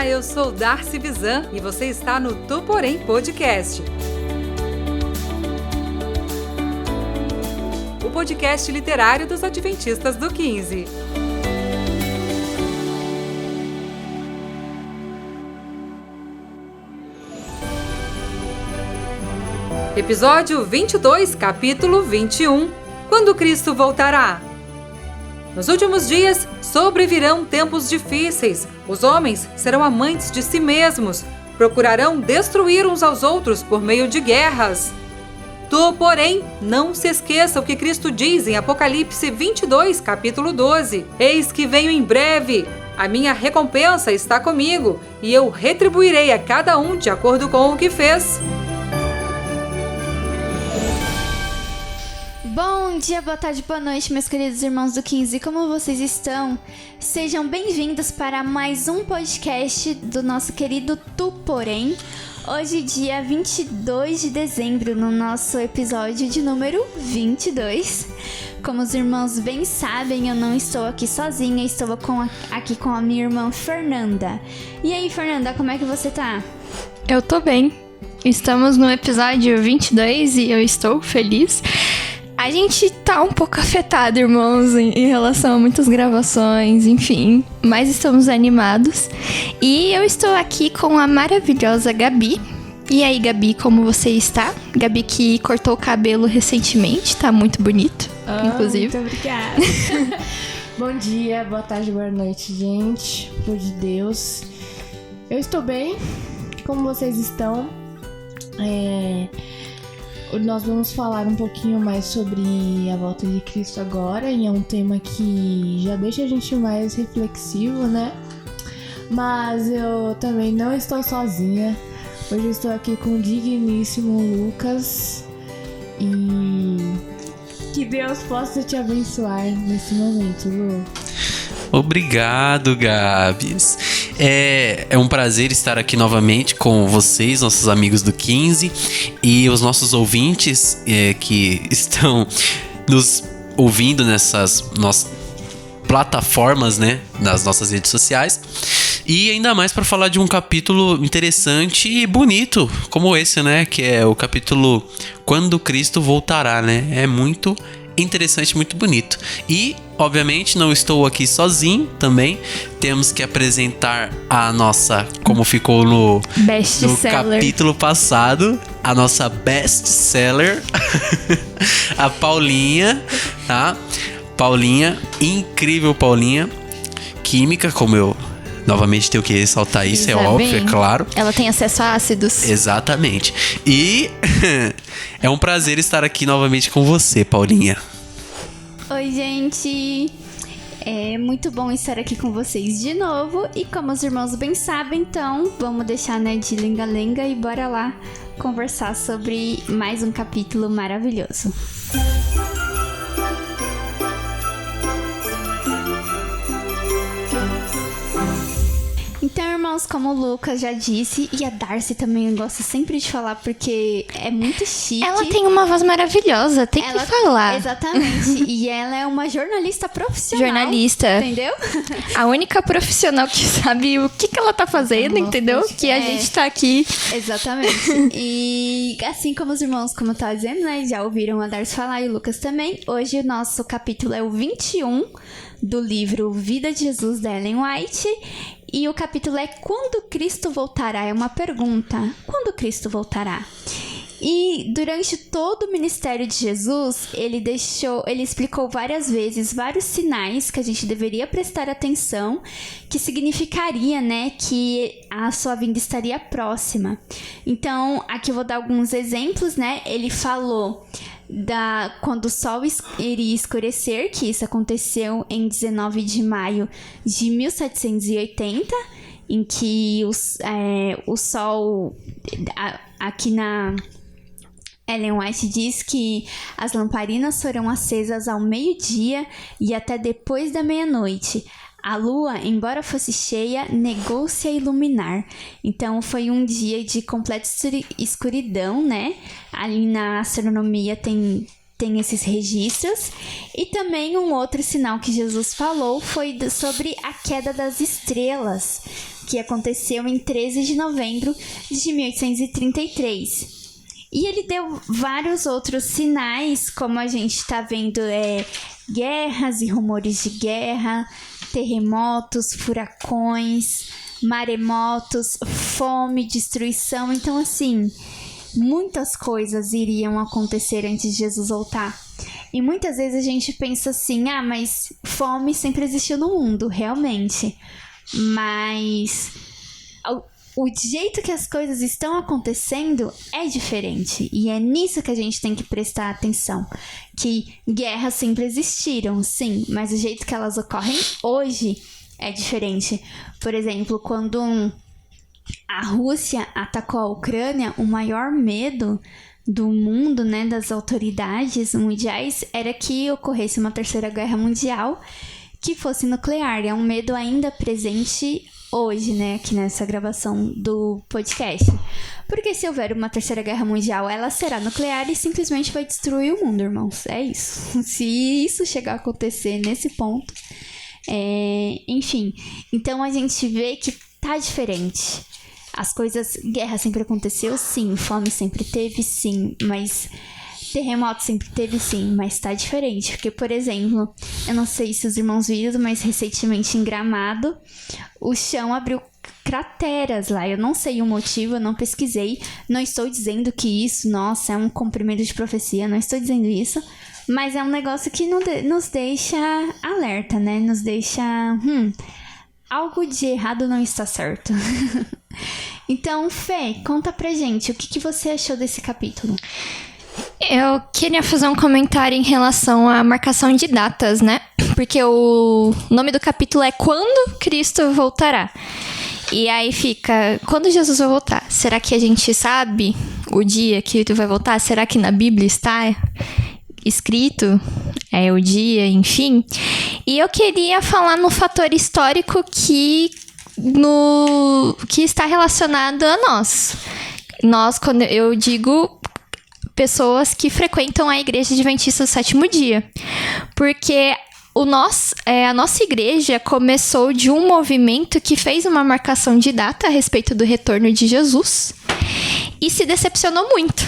Olá, eu sou Darcy Bizan e você está no Tu Porém Podcast. O podcast literário dos Adventistas do 15. Episódio 22, capítulo 21. Quando Cristo voltará? Nos últimos dias, sobrevirão tempos difíceis. Os homens serão amantes de si mesmos, procurarão destruir uns aos outros por meio de guerras. Tu, porém, não se esqueça o que Cristo diz em Apocalipse 22, capítulo 12. Eis que venho em breve, a minha recompensa está comigo, e eu retribuirei a cada um de acordo com o que fez. Bom dia, boa tarde, boa noite, meus queridos irmãos do 15, como vocês estão? Sejam bem-vindos para mais um podcast do nosso querido Tu Porém. Hoje, dia 22 de dezembro, no nosso episódio de número 22. Como os irmãos bem sabem, eu não estou aqui sozinha, estou aqui com a minha irmã Fernanda. E aí, Fernanda, como é que você tá? Eu tô bem. Estamos no episódio 22 e eu estou feliz. A gente tá um pouco afetado, irmãos, em relação a muitas gravações, enfim. Mas estamos animados. E eu estou aqui com a maravilhosa Gabi. E aí, Gabi, como você está? Gabi que cortou o cabelo recentemente, tá muito bonito, inclusive. Muito obrigada. Bom dia, boa tarde, boa noite, gente. Por de Deus. Eu estou bem. Como vocês estão? Nós vamos falar um pouquinho mais sobre a volta de Cristo agora, e é um tema que já deixa a gente mais reflexivo, né? Mas eu também não estou sozinha. Hoje eu estou aqui com o digníssimo Lucas, e que Deus possa te abençoar nesse momento, Lu. Obrigado, Gabs. É um prazer estar aqui novamente com vocês, nossos amigos do 15, e os nossos ouvintes que estão nos ouvindo nessas nossas plataformas, né, nas nossas redes sociais. E ainda mais para falar de um capítulo interessante e bonito como esse, né, que é o capítulo Quando Cristo Voltará, né? É muito interessante, muito bonito. E, obviamente, não estou aqui sozinho também. Temos que apresentar a nossa, como ficou no capítulo passado, a nossa best seller, a Paulinha, tá? Paulinha, incrível Paulinha, química, como eu novamente tenho que ressaltar isso, é óbvio, é claro. Ela tem acesso a ácidos. Exatamente. E é um prazer estar aqui novamente com você, Paulinha. Oi, gente! É muito bom estar aqui com vocês de novo. E como os irmãos bem sabem, então vamos deixar, né, de lenga-lenga e bora lá conversar sobre mais um capítulo maravilhoso. Então, irmãos, como o Lucas já disse, e a Darcy também gosta sempre de falar porque é muito chique. Ela tem uma voz maravilhosa, tem que falar. Exatamente. E ela é uma jornalista profissional. Jornalista. Entendeu? A única profissional que sabe o que ela tá fazendo, entendeu? Que a gente tá aqui. Exatamente. E assim como os irmãos, como eu tava dizendo, né, já ouviram a Darcy falar e o Lucas também. Hoje o nosso capítulo é o 21 do livro Vida de Jesus, da Ellen White. E o capítulo é Quando Cristo Voltará? É uma pergunta. Quando Cristo voltará? E durante todo o ministério de Jesus, ele explicou várias vezes vários sinais que a gente deveria prestar atenção, que significaria, né, que a sua vinda estaria próxima. Então, aqui eu vou dar alguns exemplos, né? Ele falou quando o sol iria escurecer, que isso aconteceu em 19 de maio de 1780, em que o sol, aqui na Ellen White diz que as lamparinas foram acesas ao meio-dia e até depois da meia-noite. A lua, embora fosse cheia, negou-se a iluminar. Então, foi um dia de completa escuridão, né? Ali na astronomia tem tem esses registros. E também um outro sinal que Jesus falou foi sobre a queda das estrelas, que aconteceu em 13 de novembro de 1833. E ele deu vários outros sinais, como a gente está vendo, guerras e rumores de guerra, terremotos, furacões, maremotos, fome, destruição. Então, assim, muitas coisas iriam acontecer antes de Jesus voltar. E muitas vezes a gente pensa assim, mas fome sempre existiu no mundo, realmente. Mas o jeito que as coisas estão acontecendo é diferente. E é nisso que a gente tem que prestar atenção. Que guerras sempre existiram, sim, mas o jeito que elas ocorrem hoje é diferente. Por exemplo, quando a Rússia atacou a Ucrânia, o maior medo do mundo, né, das autoridades mundiais, era que ocorresse uma terceira guerra mundial que fosse nuclear. É um medo ainda presente hoje, né, aqui nessa gravação do podcast. Porque se houver uma terceira guerra mundial, ela será nuclear e simplesmente vai destruir o mundo, irmãos. É isso. Se isso chegar a acontecer nesse ponto, enfim. Então a gente vê que tá diferente. As coisas, guerra sempre aconteceu, sim. Fome sempre teve, sim. Mas terremoto sempre teve, sim. Mas tá diferente. Porque, por exemplo, eu não sei se os irmãos viram, mas recentemente em Gramado, o chão abriu crateras lá. Eu não sei o motivo, eu não pesquisei. Não estou dizendo que isso, nossa, é um cumprimento de profecia. Não estou dizendo isso. Mas é um negócio que nos deixa alerta, né? Nos deixa... algo de errado não está certo. Então, Fê, conta pra gente, o que você achou desse capítulo? Eu queria fazer um comentário em relação à marcação de datas, né? Porque o nome do capítulo é Quando Cristo Voltará. E aí fica, quando Jesus vai voltar? Será que a gente sabe o dia que ele vai voltar? Será que na Bíblia está escrito o dia, enfim? E eu queria falar no fator histórico que está relacionado a nós. Nós, quando eu digo pessoas que frequentam a Igreja Adventista do Sétimo Dia. Porque a nossa igreja começou de um movimento que fez uma marcação de data a respeito do retorno de Jesus e se decepcionou muito.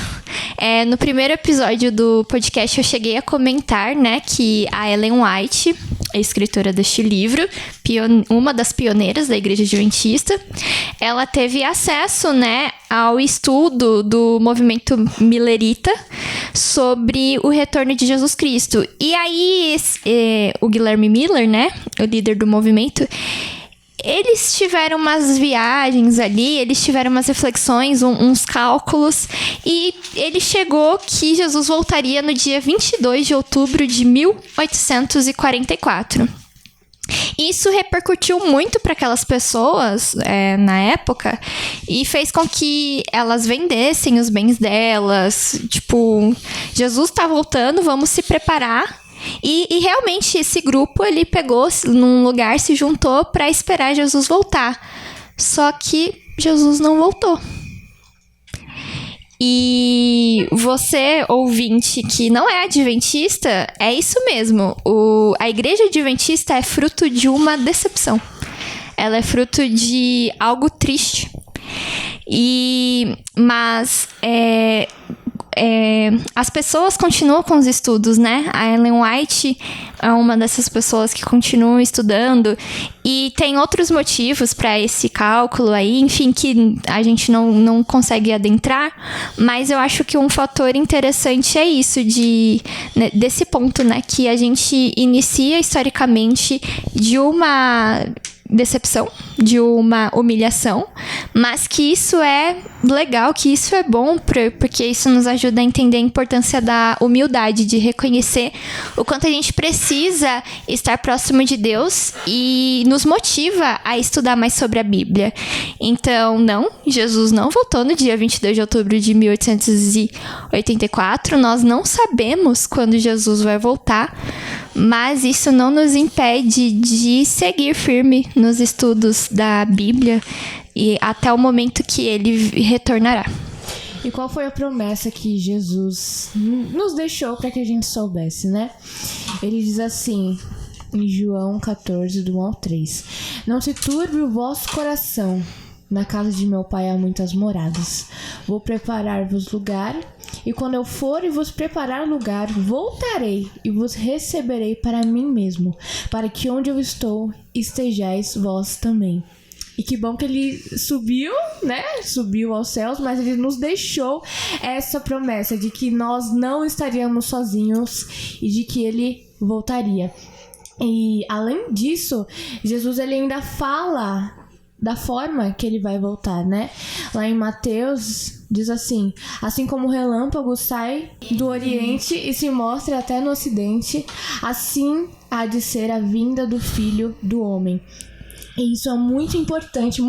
No primeiro episódio do podcast eu cheguei a comentar, né, que a Ellen White, a escritora deste livro, uma das pioneiras da Igreja Adventista, ela teve acesso, né, ao estudo do movimento millerita sobre o retorno de Jesus Cristo. E aí, o Guilherme Miller, né, o líder do movimento, eles tiveram umas viagens ali, eles tiveram umas reflexões, uns cálculos, e ele chegou que Jesus voltaria no dia 22 de outubro de 1844. Isso repercutiu muito para aquelas pessoas na época e fez com que elas vendessem os bens delas. Tipo, Jesus está voltando, vamos se preparar. E realmente esse grupo, ele pegou num lugar, se juntou para esperar Jesus voltar. Só que Jesus não voltou. E você, ouvinte, que não é adventista, é isso mesmo. A Igreja Adventista é fruto de uma decepção. Ela é fruto de algo triste. Mas as pessoas continuam com os estudos, né? A Ellen White é uma dessas pessoas que continuam estudando e tem outros motivos para esse cálculo aí, enfim, que a gente não consegue adentrar, mas eu acho que um fator interessante é isso, desse ponto, né? Que a gente inicia historicamente de uma decepção, de uma humilhação, mas que isso é legal, que isso é bom, porque isso nos ajuda a entender a importância da humildade, de reconhecer o quanto a gente precisa estar próximo de Deus e nos motiva a estudar mais sobre a Bíblia. Então, Jesus não voltou no dia 22 de outubro de 1884, nós não sabemos quando Jesus vai voltar, mas isso não nos impede de seguir firme nos estudos da Bíblia e até o momento que ele retornará. E qual foi a promessa que Jesus nos deixou para que a gente soubesse, né? Ele diz assim, em João 14, do 1 ao 3: Não se turbe o vosso coração. Na casa de meu pai há muitas moradas. Vou preparar-vos lugar, e quando eu for e vos preparar lugar, voltarei e vos receberei para mim mesmo, para que onde eu estou, estejais vós também. E que bom que ele subiu, né? Subiu aos céus, mas ele nos deixou essa promessa de que nós não estaríamos sozinhos e de que ele voltaria. E além disso, Jesus ele ainda fala da forma que ele vai voltar, né? Lá em Mateus diz assim: assim como o relâmpago sai do oriente e se mostra até no ocidente, assim há de ser a vinda do Filho do Homem. E isso é muito importante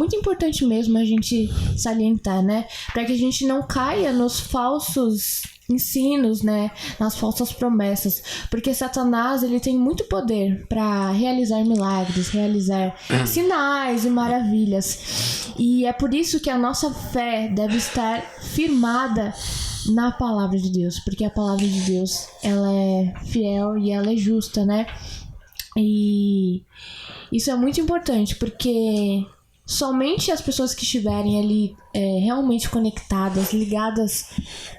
mesmo a gente salientar, né? Para que a gente não caia nos falsos ensinos, né, nas falsas promessas, porque Satanás ele tem muito poder para realizar milagres, realizar sinais e maravilhas, e é por isso que a nossa fé deve estar firmada na palavra de Deus, porque a palavra de Deus ela é fiel e ela é justa, né? E isso é muito importante, porque somente as pessoas que estiverem ali realmente conectadas, ligadas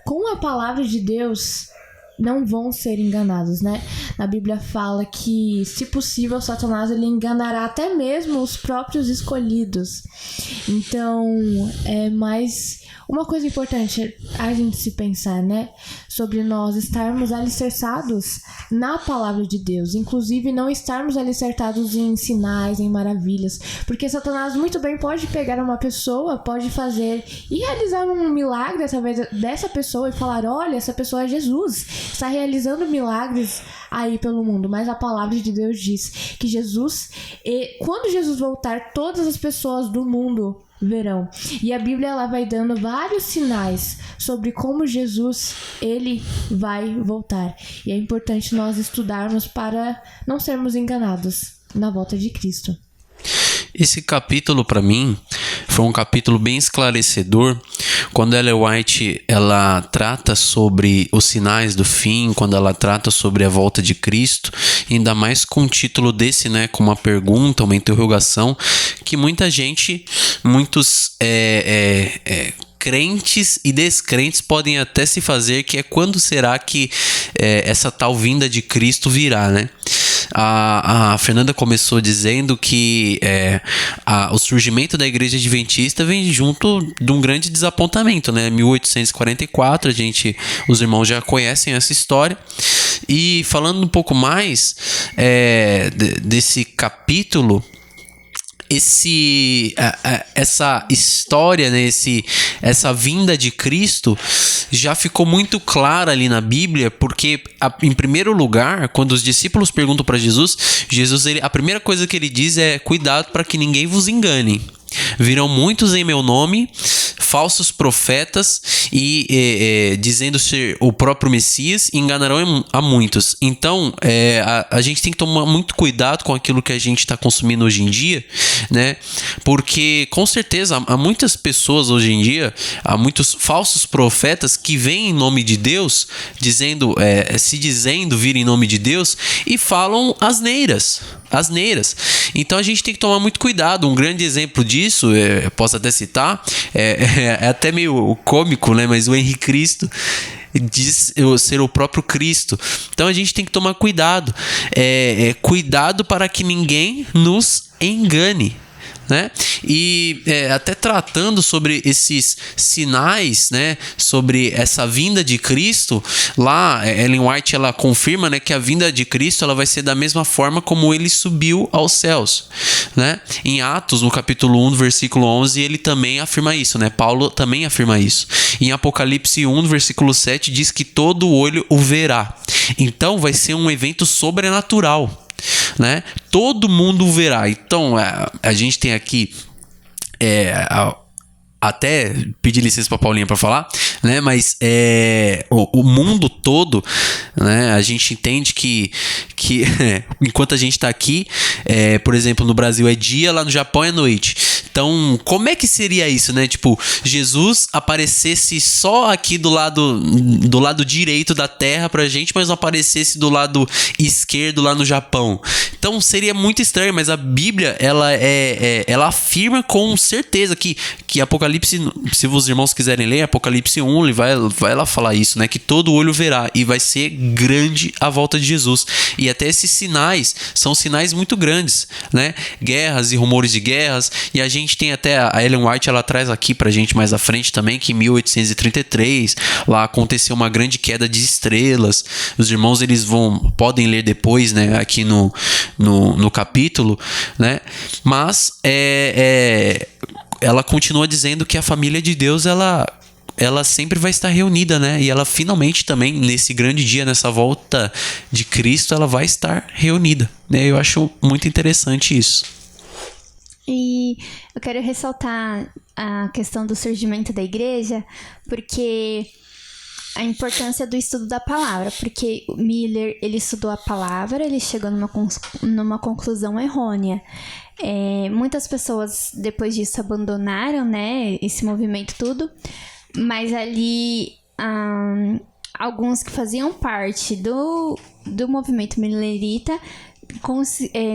com a palavra de Deus, não vão ser enganados, né? Na Bíblia fala que, se possível, Satanás ele enganará até mesmo os próprios escolhidos. Então, é mais uma coisa importante a gente se pensar, né? Sobre nós estarmos alicerçados na palavra de Deus. Inclusive, não estarmos alicerçados em sinais, em maravilhas. Porque Satanás muito bem pode pegar uma pessoa, pode fazer e realizar um milagre através dessa pessoa e falar: olha, essa pessoa é Jesus, está realizando milagres aí pelo mundo. Mas a palavra de Deus diz que quando Jesus voltar, todas as pessoas do mundo verão. E a Bíblia ela vai dando vários sinais sobre como Jesus ele vai voltar. E é importante nós estudarmos para não sermos enganados na volta de Cristo. Esse capítulo, para mim, foi um capítulo bem esclarecedor. Quando Ellen White ela trata sobre os sinais do fim, quando ela trata sobre a volta de Cristo, ainda mais com um título desse, né, com uma pergunta, uma interrogação, que muitos crentes e descrentes podem até se fazer, que é: quando será que essa tal vinda de Cristo virá, né? A Fernanda começou dizendo que o surgimento da Igreja Adventista vem junto de um grande desapontamento, né? 1844, os irmãos já conhecem essa história. E falando um pouco mais desse capítulo, essa história, né, essa vinda de Cristo já ficou muito clara ali na Bíblia, porque em primeiro lugar, quando os discípulos perguntam para Jesus, a primeira coisa que ele diz é: cuidado para que ninguém vos engane. Virão muitos em meu nome, falsos profetas, e dizendo ser o próprio Messias, e enganarão a muitos. Então, a gente tem que tomar muito cuidado com aquilo que a gente está consumindo hoje em dia, né? Porque, com certeza, há muitas pessoas hoje em dia, há muitos falsos profetas que vêm em nome de Deus, se dizendo vir em nome de Deus, e falam asneiras. Então a gente tem que tomar muito cuidado. Um grande exemplo disso, eu posso até citar, é até meio cômico, né? Mas o Henrique Cristo diz ser o próprio Cristo. Então a gente tem que tomar cuidado. Cuidado para que ninguém nos engane, né? E até tratando sobre esses sinais, né, sobre essa vinda de Cristo, lá Ellen White ela confirma, né, que a vinda de Cristo ela vai ser da mesma forma como ele subiu aos céus, né? Em Atos, no capítulo 1, versículo 11, ele também afirma isso, né? Paulo também afirma isso. Em Apocalipse 1, versículo 7, diz que todo olho o verá. Então vai ser um evento sobrenatural, né? Todo mundo verá. Então a gente tem aqui até pedir licença para Paulinha para falar, né? Mas o mundo todo, né? A gente entende que enquanto a gente está aqui, por exemplo, no Brasil é dia, lá no Japão é noite. Então, como é que seria isso, né? Tipo, Jesus aparecesse só aqui do lado direito da Terra pra gente, mas não aparecesse do lado esquerdo lá no Japão. Então, seria muito estranho, mas a Bíblia, ela afirma com certeza que Apocalipse, se os irmãos quiserem ler, Apocalipse 1, ele vai lá falar isso, né? Que todo olho verá e vai ser grande a volta de Jesus. E até esses sinais são sinais muito grandes, né? Guerras e rumores de guerras. E a gente tem até a Ellen White, ela traz aqui pra gente mais à frente também que em 1833 lá aconteceu uma grande queda de estrelas. Os irmãos eles podem ler depois, né? Aqui no capítulo, né? Mas ela continua dizendo que a família de Deus ela sempre vai estar reunida, né? E ela finalmente também, nesse grande dia, nessa volta de Cristo, ela vai estar reunida, né? Eu acho muito interessante isso. E eu quero ressaltar a questão do surgimento da igreja, porque a importância do estudo da palavra, porque o Miller, ele estudou a palavra, ele chegou numa conclusão errônea. Muitas pessoas, depois disso, abandonaram, né, esse movimento tudo, mas ali, alguns que faziam parte do movimento millerita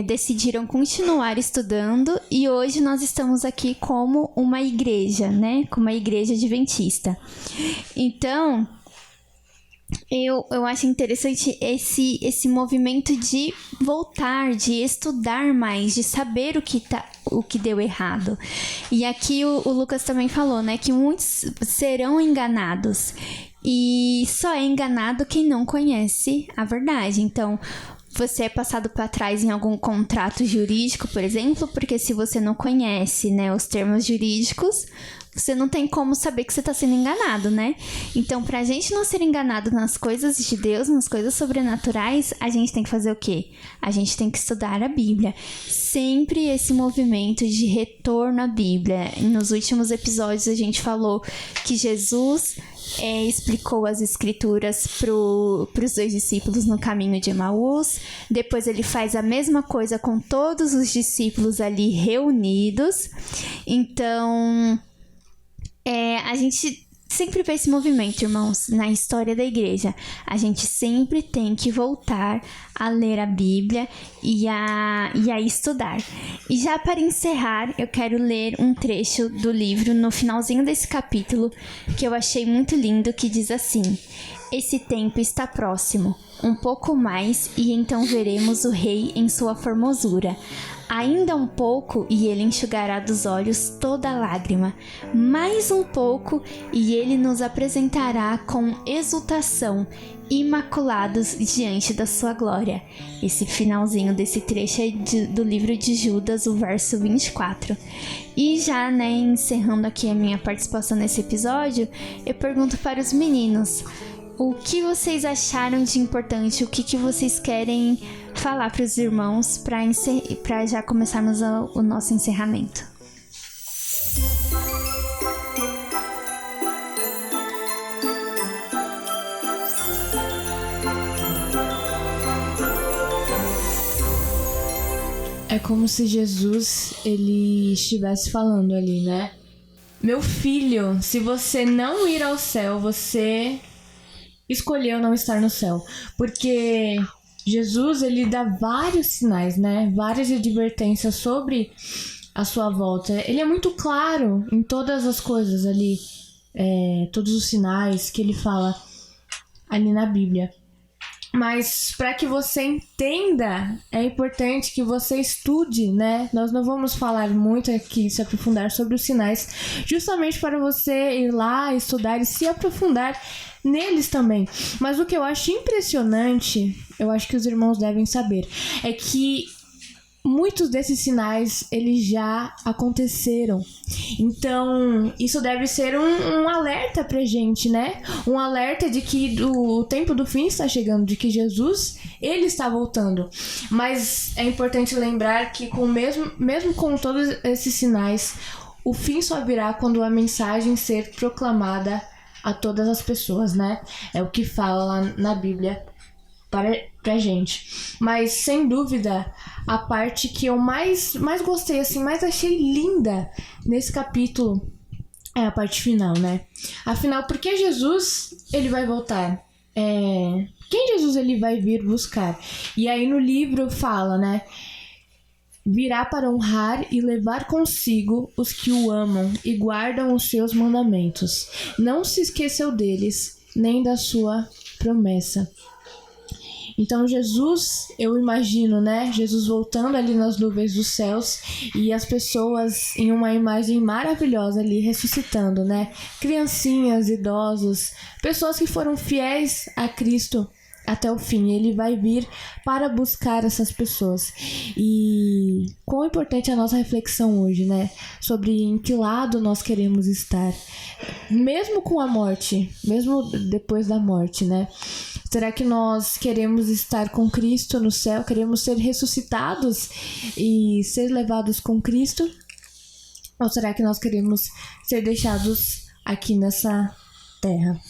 decidiram continuar estudando, e hoje nós estamos aqui como uma igreja, né, como uma igreja adventista. Então, eu acho interessante esse movimento de voltar, de estudar mais, de saber o que deu errado. E aqui o Lucas também falou, né, que muitos serão enganados. E só é enganado quem não conhece a verdade. Então, você é passado para trás em algum contrato jurídico, por exemplo, porque se você não conhece, né, os termos jurídicos, você não tem como saber que você está sendo enganado, né? Então, pra gente não ser enganado nas coisas de Deus, nas coisas sobrenaturais, a gente tem que fazer o quê? A gente tem que estudar a Bíblia. Sempre esse movimento de retorno à Bíblia. Nos últimos episódios a gente falou que Jesus explicou as escrituras para os 2 discípulos no caminho de Emaús. Depois ele faz a mesma coisa com todos os discípulos ali reunidos. Então, a gente sempre vê esse movimento, irmãos, na história da igreja. A gente sempre tem que voltar a ler a Bíblia e a estudar. E já para encerrar, eu quero ler um trecho do livro no finalzinho desse capítulo que eu achei muito lindo, que diz assim: esse tempo está próximo, um pouco mais, e então veremos o Rei em sua formosura. Ainda um pouco, e ele enxugará dos olhos toda lágrima. Mais um pouco, e ele nos apresentará com exultação, imaculados diante da sua glória. Esse finalzinho desse trecho é do livro de Judas, o verso 24. E já, né, encerrando aqui a minha participação nesse episódio, eu pergunto para os meninos: o que vocês acharam de importante? O que vocês querem falar para os irmãos para já começarmos o nosso encerramento? É como se Jesus, ele estivesse falando ali, né? Meu filho, se você não ir ao céu, você escolheu não estar no céu. Porque Jesus, ele dá vários sinais, né? Várias advertências sobre a sua volta. Ele é muito claro em todas as coisas ali. Todos os sinais que ele fala ali na Bíblia. Mas para que você entenda, é importante que você estude, né? Nós não vamos falar muito aqui, se aprofundar sobre os sinais, justamente para você ir lá, estudar e se aprofundar neles também. Mas o que eu acho impressionante, eu acho que os irmãos devem saber, é que muitos desses sinais, eles já aconteceram. Então, isso deve ser um alerta pra gente, né? Um alerta de que o tempo do fim está chegando, de que Jesus, ele está voltando. Mas é importante lembrar que mesmo com todos esses sinais, o fim só virá quando a mensagem ser proclamada a todas as pessoas, né? É o que fala lá na Bíblia. pra gente. Mas, sem dúvida, a parte que eu mais gostei, assim, mais achei linda nesse capítulo é a parte final, né? Afinal, por que Jesus, ele vai voltar? Quem Jesus ele vai vir buscar? E aí no livro fala, né? Virá para honrar e levar consigo os que o amam e guardam os seus mandamentos. Não se esqueceu deles, nem da sua promessa. Então Jesus, eu imagino, né? Jesus voltando ali nas nuvens dos céus e as pessoas em uma imagem maravilhosa ali ressuscitando, né? Criancinhas, idosos, pessoas que foram fiéis a Cristo até o fim. Ele vai vir para buscar essas pessoas. E quão importante é a nossa reflexão hoje, né? Sobre em que lado nós queremos estar. Mesmo com a morte, mesmo depois da morte, né? Será que nós queremos estar com Cristo no céu? Queremos ser ressuscitados e ser levados com Cristo? Ou será que nós queremos ser deixados aqui nessa terra?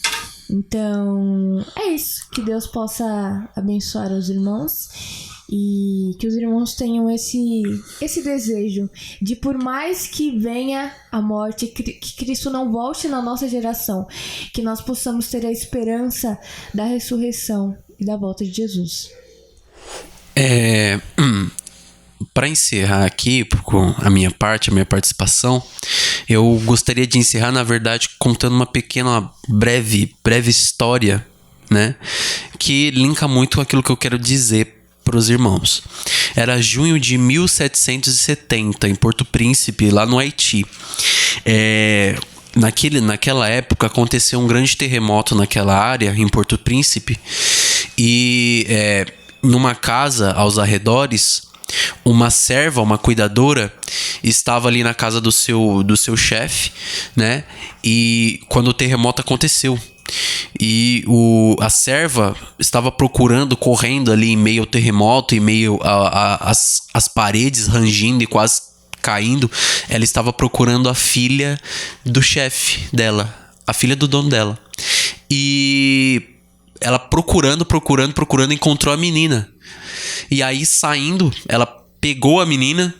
Então, é isso. Que Deus possa abençoar os irmãos e que os irmãos tenham esse desejo de, por mais que venha a morte, que Cristo não volte na nossa geração, que nós possamos ter a esperança da ressurreição e da volta de Jesus. Para encerrar aqui com a minha participação, eu gostaria de encerrar, na verdade, contando uma pequena, breve história, né? Que linka muito com aquilo que eu quero dizer para os irmãos. Era junho de 1770, em Porto Príncipe, lá no Haiti. Naquela época aconteceu um grande terremoto naquela área, em Porto Príncipe, e numa casa aos arredores, uma serva, uma cuidadora, estava ali na casa do seu chefe, né? E quando o terremoto aconteceu, e a serva estava correndo ali em meio ao terremoto, em meio às paredes rangindo e quase caindo, ela estava procurando a filha do chefe dela, a filha do dono dela. E ela procurando, encontrou a menina. E aí, saindo, ela pegou a menina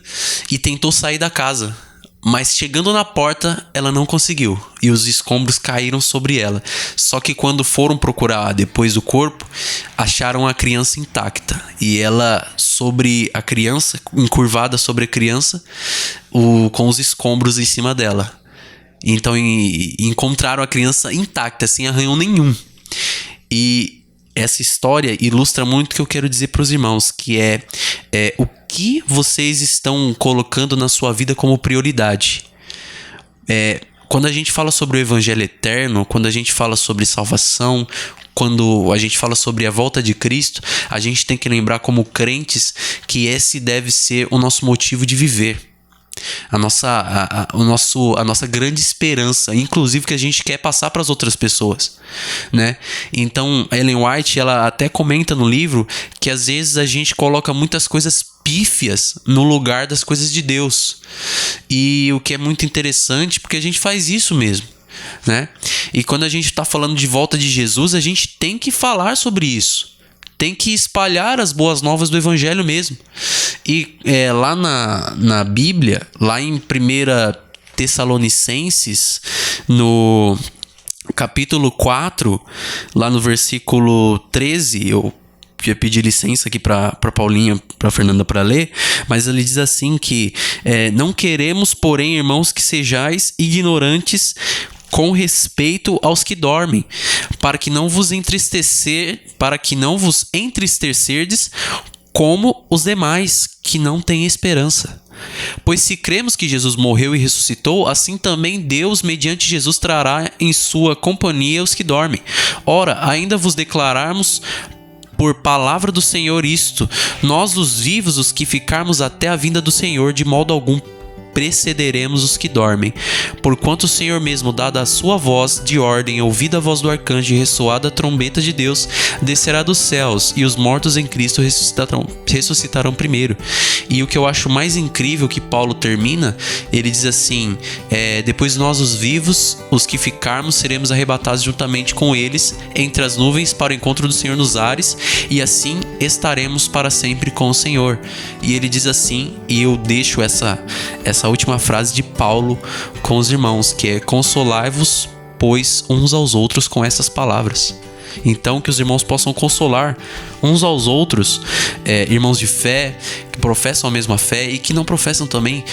e tentou sair da casa. Mas chegando na porta, ela não conseguiu. E os escombros caíram sobre ela. Só que quando foram procurar depois o corpo, acharam a criança intacta. E ela sobre a criança, encurvada sobre a criança, com os escombros em cima dela. Então encontraram a criança intacta, sem arranhão nenhum. E essa história ilustra muito o que eu quero dizer para os irmãos, que é o que vocês estão colocando na sua vida como prioridade. Quando a gente fala sobre o evangelho eterno, quando a gente fala sobre salvação, quando a gente fala sobre a volta de Cristo, a gente tem que lembrar como crentes que esse deve ser o nosso motivo de viver. A nossa grande esperança, inclusive que a gente quer passar para as outras pessoas, né? Então Ellen White, ela até comenta no livro que às vezes a gente coloca muitas coisas pífias no lugar das coisas de Deus, e o que é muito interessante porque a gente faz isso mesmo, né? E quando a gente está falando de volta de Jesus, a gente tem que falar sobre isso. Tem que espalhar as boas novas do evangelho mesmo. E lá na Bíblia, lá em 1 Tessalonicenses, no capítulo 4, lá no versículo 13, eu ia pedir licença aqui para Paulinha, para Fernanda para ler, mas ele diz assim que não queremos, porém, irmãos, que sejais ignorantes com respeito aos que dormem, para que não vos entristecerdes como os demais que não têm esperança. Pois se cremos que Jesus morreu e ressuscitou, assim também Deus, mediante Jesus, trará em sua companhia os que dormem. Ora, ainda vos declararmos por palavra do Senhor isto: nós, os vivos, os que ficarmos até a vinda do Senhor, de modo algum precederemos os que dormem. Porquanto o Senhor mesmo, dada a sua voz de ordem, ouvida a voz do arcanjo e ressoada a trombeta de Deus, descerá dos céus, e os mortos em Cristo ressuscitarão primeiro. E o que eu acho mais incrível que Paulo termina, ele diz assim: depois nós, os vivos, os que ficarmos, seremos arrebatados juntamente com eles entre as nuvens para o encontro do Senhor nos ares, e assim estaremos para sempre com o Senhor. E ele diz assim, e eu deixo essa última frase de Paulo com os irmãos, que é: consolai-vos, pois, uns aos outros com essas palavras. Então, que os irmãos possam consolar uns aos outros, irmãos de fé, que professam a mesma fé e que não professam também,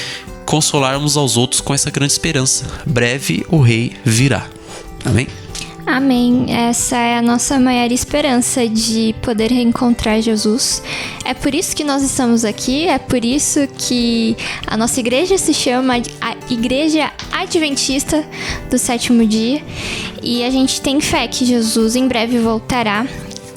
consolar uns aos outros com essa grande esperança: breve o Rei virá. Amém? Amém. Essa é a nossa maior esperança de poder reencontrar Jesus. É por isso que nós estamos aqui, é por isso que a nossa igreja se chama a Igreja Adventista do Sétimo Dia. E a gente tem fé que Jesus em breve voltará.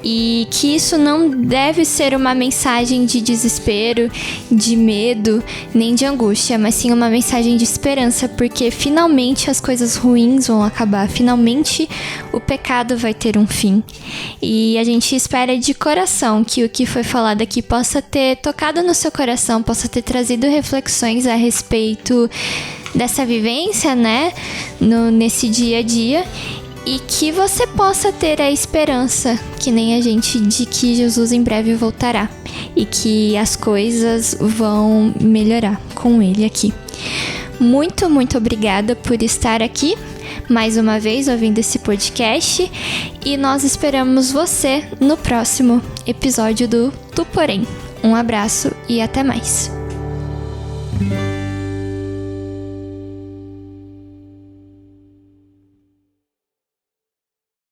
E que isso não deve ser uma mensagem de desespero, de medo, nem de angústia, mas sim uma mensagem de esperança, porque finalmente as coisas ruins vão acabar, finalmente o pecado vai ter um fim. E a gente espera de coração que o que foi falado aqui possa ter tocado no seu coração, possa ter trazido reflexões a respeito dessa vivência, né, nesse dia a dia. E que você possa ter a esperança, que nem a gente, de que Jesus em breve voltará. E que as coisas vão melhorar com ele aqui. Muito, muito obrigada por estar aqui mais uma vez ouvindo esse podcast. E nós esperamos você no próximo episódio do Porém. Um abraço e até mais.